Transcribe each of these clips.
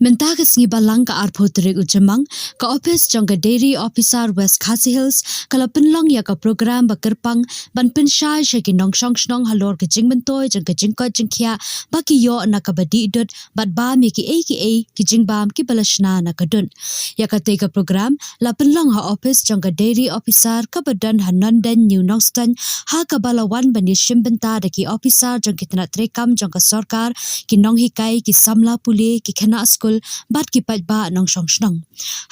Mentah kesengi balang ka arpo terik ujemang ka office jang ka dairy officer West Khasi Hills kala penlong ya ka program bakerpang ban pensyai syaki nong syong shnong halor ke jing mentoy jang ka jingkot jingkia baki yo na ka badi idut bat bam ya ki ki jing bam ki balashna na ka dun ya ka te ka program la penlong ha office jang ka dairy officer ka badan Hanondan New Nongstan ha ka balawan bani shimbenta da ki officer jang ki tana trekam jang ka sarkar ki nong hikai ki samla puli ki khana school bat ki patba nong shong shnong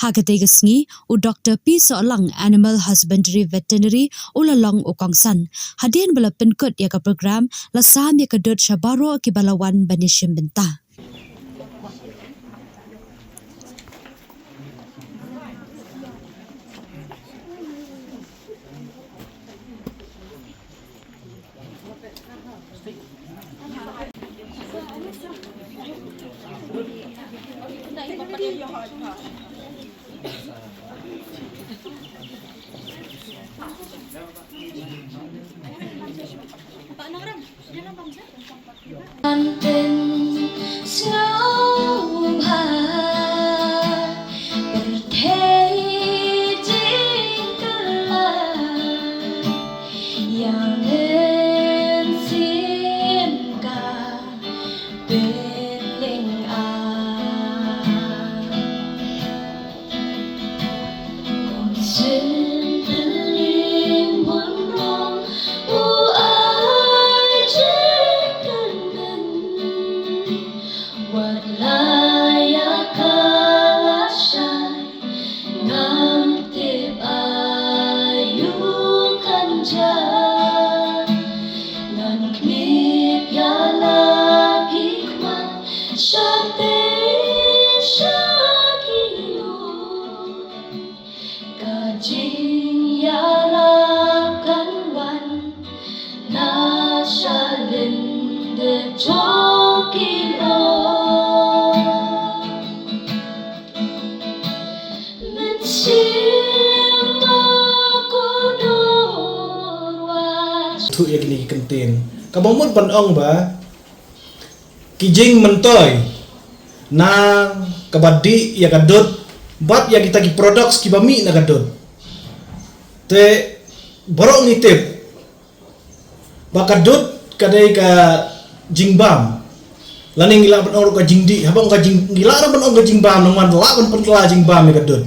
ha ka te gasngi u Dr. P Solang Animal Husbandry Veterinary ulalong u Kongsan hadien bala penkut ya ka program la sam ya ka dot shabaro ki balawan bani shimbenta thu ya kini kentin kabomut panong ba kijing mentoy na kabadi ya kadut bat ya kita ki products ki bami na kadut te borok nitip bakadut kadai ka jingbam laning ngila panong ka jingdi habang ka ngila ra panong ka jingbam nang man la pan pentla jingbam ya kadut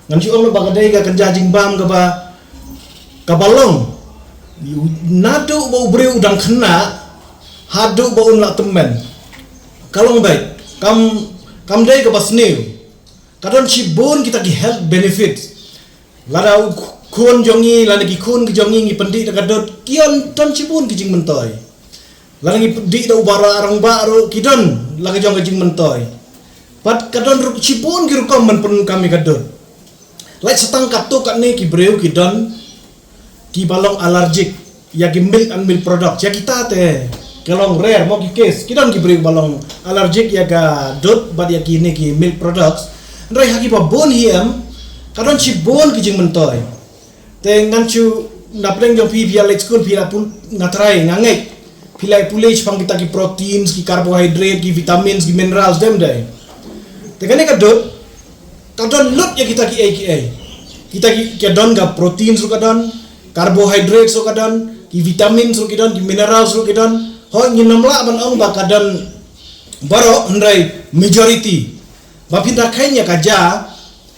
ngan si ong ba kadai ka kerja jingbam ka ba kabalong nado bau breu udang kena hadu bau nak temen kalau baik kam dai ke basneu kadon cibun kita ki health benefits lada kun jongi lada ki kun ki jongi ngi pendi da kadot kion ton cibun ki jing mentoy lada ngi pendi da ubara arang baru kidon lada jong ki jing mentoy pat kadon ruk cibun ki rukom men pun kami kadot lai setang katu kat ne ki breu kidon ki balong allergic ya ki milk and milk product ya kita te kalong rare mo ki case kidon ki beri balong allergic ya ga dot bad ya ki ne ki milk products ndrai haki pa bon hiam kadon chi bon ki jing mentoy te ngan chu napleng jong pi via let's school pila pun ngatrai ngangai pilai pulej pang kita ki proteins ki carbohydrate ki vitamins ki minerals dem dai te kane kadon lut ya kita ki AKA kita ki don ga proteins ru kadon carbohydrates so kadon ki vitamin so kadon ki minerals so kadon ho nginamla ban ong ba kadon baro ndrai majority ba pinta kainya kaja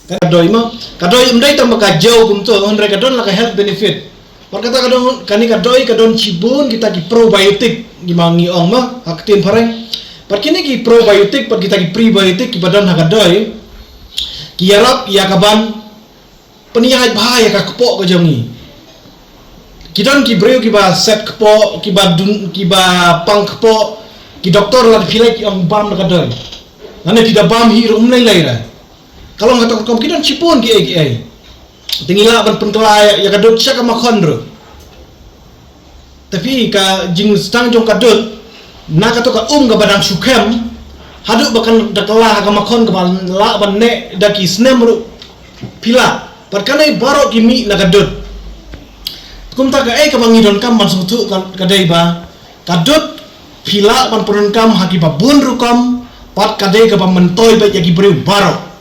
kadoi mo kadoi ndai tambah kajau kumto ndrai kadon la ka health benefit perkata kadon kani kadon cibun kita ki probiotic gimangi ong ma haktin pareng perkini ki probiotic per kita ki prebiotic ki badan hakadoi ki yarap ya kaban peniyai bahaya ka kepok ka jongi kidon ki breu ki ba set kepo ki ba dun ki ba pang kepo ki doktor la pilai ki ang bam na kadon nane tidak bam hi rum lai ra kalau ngatok kom kidon cipun ki AKA tingila ban pentela ya kadon sia ka makhondro tapi ka jing stang jong kadon na ka to ka ka badang sukhem hadu bakan dakala ka makhon ka ban la ban ne daki snem ru pila perkane baro ki mi na kadon kum ta ga ka mangidon kam man sutu kadai ba kadut pila pan purun kam haki ba bun rukam Pot kadai ka pa mentoy ba yagi beriu baro.